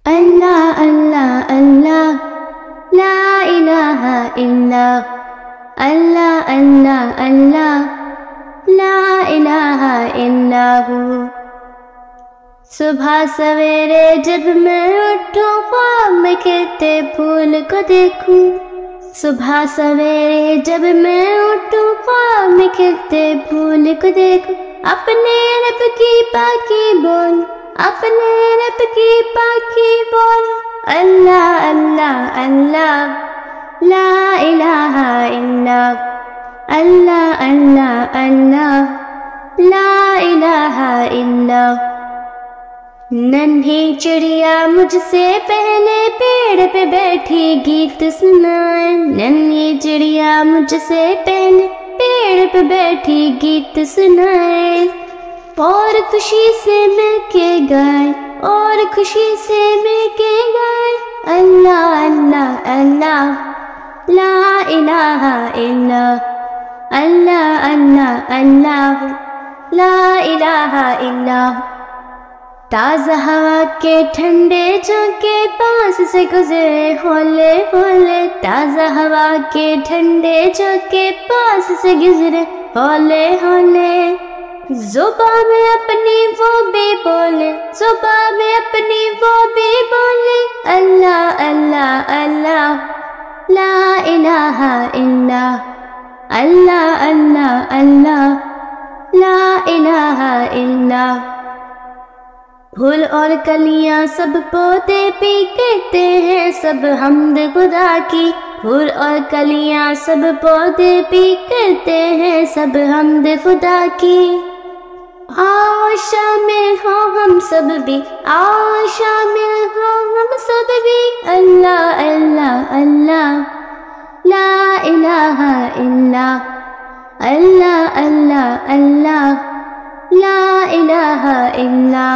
اللہ اللہ اللہ لا الہ الا اللہ اللہ اللہ لا الہ الا ہو۔ صبح سویرے جب میں اٹھوں خواب میں کھلتے پھول کو دیکھوں، صبح سویرے جب میں اٹھوں خواب میں کھلتے پھول کو دیکھوں، اپنے رب کی پاکی بول، اپنے رب کی پاکی بول، اللہ اللہ اللہ لا الہ الا اللہ اللہ اللہ لا الہ الا۔ ننھی چڑیا مجھ سے پہلے پیڑ پہ بیٹھی گیت سنائے، ننھی چڑیا مجھ سے پہلے پیڑ پہ بیٹھی گیت سنائے، اور خوشی سے مل کے گائے، اور خوشی سے مل کے گائے، اللہ اللہ اللہ لا الہ الا اللہ اللہ اللہ لا الہ الا۔ تازہ ہوا کے ٹھنڈے جھونکے پاس سے گزرے ہولے ہولے، تازہ ہوا کے ٹھنڈے جھونکے پاس سے گزرے ہولے ہولے، زباں میں اپنی وہ بھی بولے، زباں میں اپنی وہ بھی بولے، اللہ اللہ اللہ لا الہ الا اللہ اللہ اللہ لا الہ الا۔ پھول اور کلیاں سب پودے بھی کہتے ہیں سب حمد خدا کی، پھول اور کلیاں سب پودے بھی کہتے ہیں سب حمد خدا کی، آؤ شامل ہو ہم سب بھی، آؤ شامل ہو ہم سب بھی، اللہ اللہ اللہ لا الہ الا اللہ اللہ اللہ لا الہ الا۔